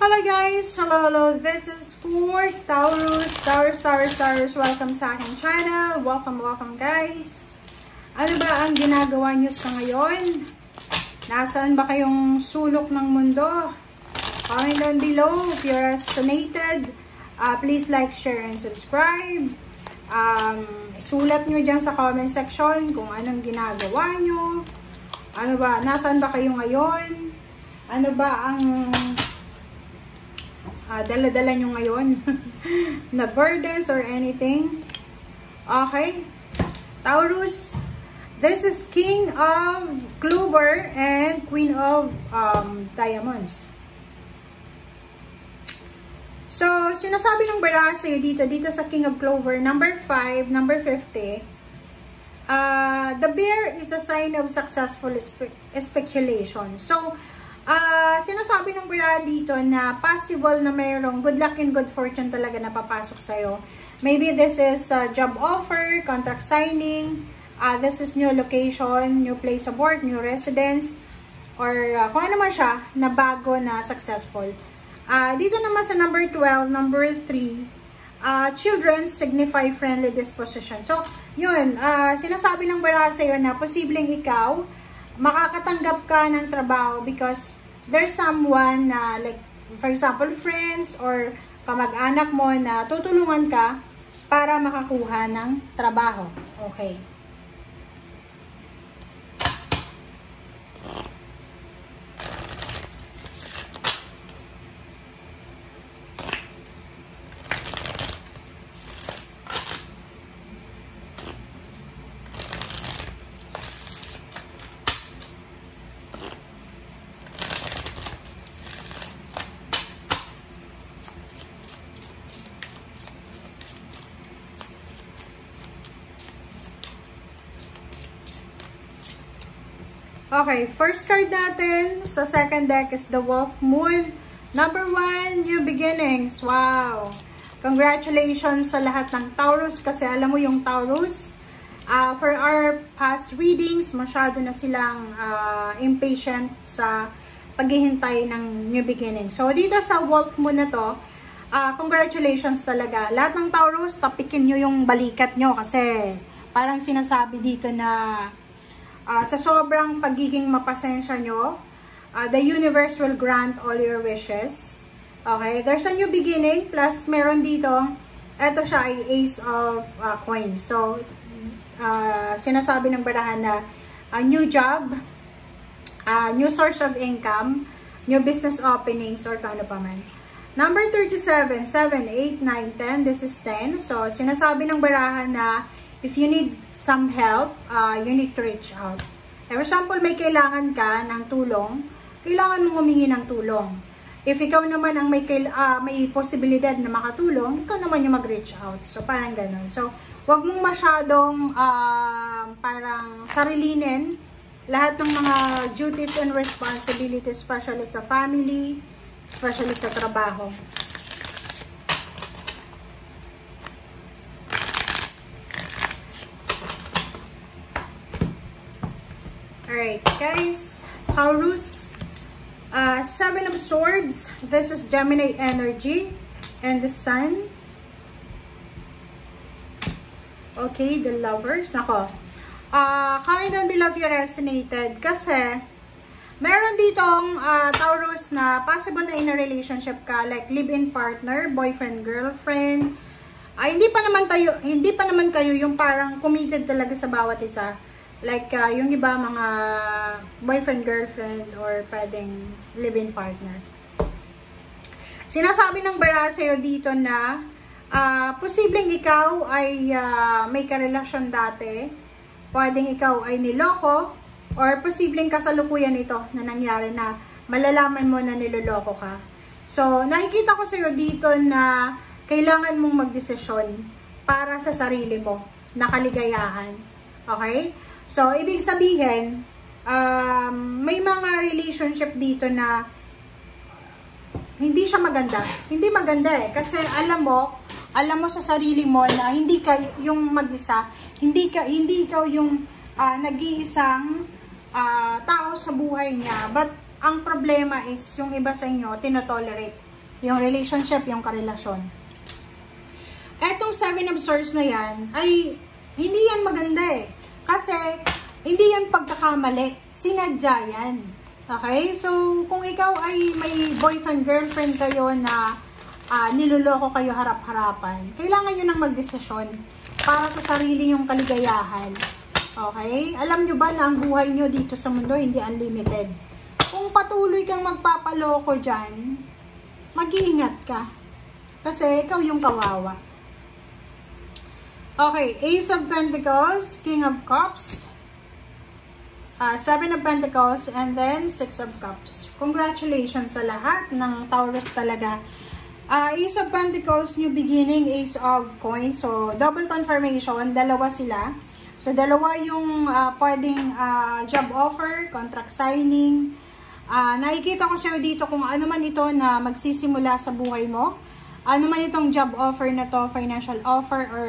Hello guys! Hello! This is for Taurus. Welcome sa aking channel. Welcome guys. Ano ba ang ginagawa nyo sa ngayon? Nasaan ba kayong sulok ng mundo? Comment down below if you're resonated. Please like, share, and subscribe. Sulat nyo dyan sa comment section kung anong ginagawa nyo. Ano ba? Nasaan ba kayo ngayon? Ano ba ang dala-dala nyo ngayon na burdens or anything? Okay. Taurus, this is King of Clover and Queen of Diamonds. So, sinasabi ng baraha sa'yo dito sa King of Clover, number 5, number 50, the bear is a sign of successful speculation. So, sinasabi ng baraha dito na possible na mayroong good luck and good fortune talaga na papasok sa'yo. Maybe this is a job offer, contract signing, this is new location, new place of work, new residence, or kung ano man siya na bago na successful. Dito naman sa number 12, number 3, children signify friendly disposition. So, yun, sinasabi ng baraha sa'yo na posibleng ikaw makakatanggap ka ng trabaho because there's someone na like, for example, friends or kamag-anak mo na tutulungan ka para makakuha ng trabaho. Okay. Okay, first card natin sa second deck is the Wolf Moon. Number 1, new beginnings. Wow! Congratulations sa lahat ng Taurus kasi alam mo yung Taurus, for our past readings, masyado na silang impatient sa paghihintay ng new beginning. So, dito sa Wolf Moon na to, congratulations talaga. Lahat ng Taurus, tapikin nyo yung balikat nyo kasi parang sinasabi dito na sa sobrang pagiging mapasensya nyo, the universe will grant all your wishes. Okay, there's a new beginning, plus meron dito, eto siya ay Ace of Coins. So, sinasabi ng barahan na new job, new source of income, new business openings, or kano pa man. Number 37, 7, 8, 9, 10, this is 10. So, sinasabi ng barahan na if you need some help, you need to reach out. For example, may kailangan ka ng tulong, kailangan mong humingi ng tulong. If ikaw naman ang may posibilidad na makatulong, ikaw naman yung mag-reach out. So, parang ganun. So, wag mong masyadong parang sarilinin lahat ng mga duties and responsibilities, especially sa family, especially sa trabaho. Alright, guys, Taurus, 7 of Swords, this is Gemini energy, and the Sun. Okay, the Lovers, nako. Comment down below if you resonated, kasi meron ditong Taurus na possible na in a relationship ka, like live-in partner, boyfriend, girlfriend. Hindi pa naman kayo yung parang committed talaga sa bawat isa. Like, yung iba mga boyfriend, girlfriend, or pwedeng live-in partner. Sinasabi ng baraha sa'yo dito na posibleng ikaw ay may karelasyon dati, pwedeng ikaw ay niloko, or posibleng kasalukuyan ito na nangyari na malalaman mo na niloloko ka. So, nakikita ko sa'yo dito na kailangan mong magdesisyon para sa sarili mo na kaligayahan. Okay? So, ibig sabihin, may mga relationship dito na hindi siya maganda. Hindi maganda eh. Kasi alam mo sa sarili mo na hindi ka yung mag-isa, hindi ikaw yung nag-iisang tao sa buhay niya. But, ang problema is, yung iba sa inyo, tinotolerate Yung relationship, yung karelasyon. Etong 7 of Swords na yan, ay hindi yan maganda eh. Kasi, hindi yan pagkakamali. Sinadya yan. Okay? So, kung ikaw ay may boyfriend, girlfriend kayo na niloloko kayo harap-harapan, kailangan nyo nang magdesisyon para sa sarili nyong kaligayahan. Okay? Alam nyo ba na ang buhay nyo dito sa mundo hindi unlimited? Kung patuloy kang magpapaloko dyan, mag-iingat ka. Kasi ikaw yung kawawa. Okay, Ace of Pentacles, King of Cups, 7 of Pentacles, and then 6 of Cups. Congratulations sa lahat ng Taurus talaga. Ace of Pentacles, new beginning, Ace of Coins. So, double confirmation, dalawa sila. So, dalawa yung pwedeng job offer, contract signing. Nakikita ko sa'yo dito kung ano man ito na magsisimula sa buhay mo. Ano man itong job offer na to, financial offer, or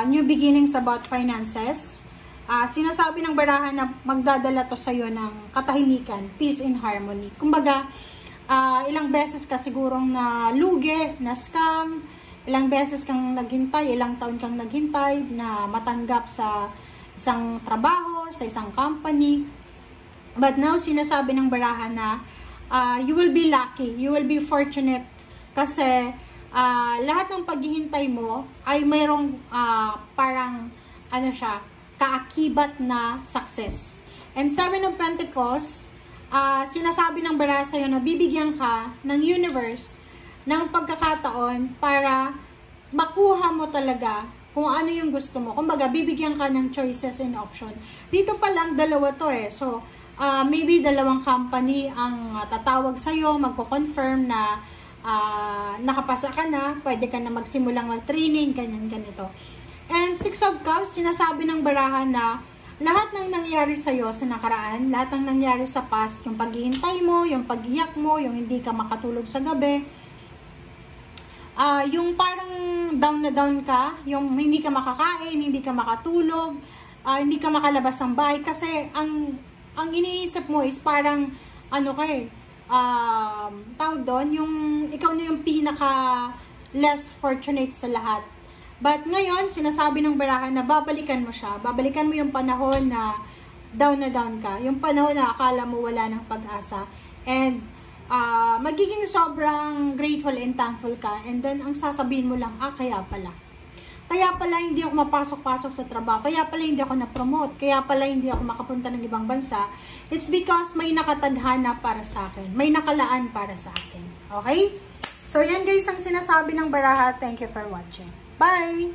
new beginnings about finances. Sinasabi ng barahan na magdadala to sa'yo ng katahimikan, peace and harmony. Kumbaga, ilang beses ka sigurong na lugi, na scam, ilang beses kang naghintay, ilang taon kang naghintay na matanggap sa isang trabaho, sa isang company. But now, sinasabi ng barahan na you will be lucky, you will be fortunate kasi lahat ng paghihintay mo ay mayroong parang ano siya, kaakibat na success. And 7 of Pentacles, sinasabi ng baraha sa'yo na bibigyan ka ng universe ng pagkakataon para makuha mo talaga kung ano yung gusto mo. Kumbaga, bibigyan ka ng choices and option. Dito pa lang, dalawa to eh. So, maybe dalawang company ang tatawag sa'yo, magko-confirm na nakapasa ka na, pwede ka na magsimulang mag-training, ganyan-ganito. And 6 of Cups, sinasabi ng baraha na lahat ng nangyari sa'yo sa nakaraan, lahat ng nangyari sa past, yung paghihintay mo, yung pag-iyak mo, yung hindi ka makatulog sa gabi, yung parang down na down ka, yung hindi ka makakain, hindi ka makatulog, hindi ka makalabas ng bahay, kasi ang iniisip mo is parang, ano ka eh, tawag doon, yung ikaw na yung pinaka less fortunate sa lahat. But ngayon, sinasabi ng barahan na babalikan mo siya. Babalikan mo yung panahon na down ka. Yung panahon na akala mo wala ng pag-asa. And magiging sobrang grateful and thankful ka. And then, ang sasabihin mo lang, kaya pala. Kaya pala hindi ako mapasok-pasok sa trabaho. Kaya pala hindi ako na-promote. Kaya pala hindi ako makapunta ng ibang bansa. It's because may nakatadhana para sa akin. May nakalaan para sa akin. Okay? So, yan guys ang sinasabi ng baraha. Thank you for watching. Bye!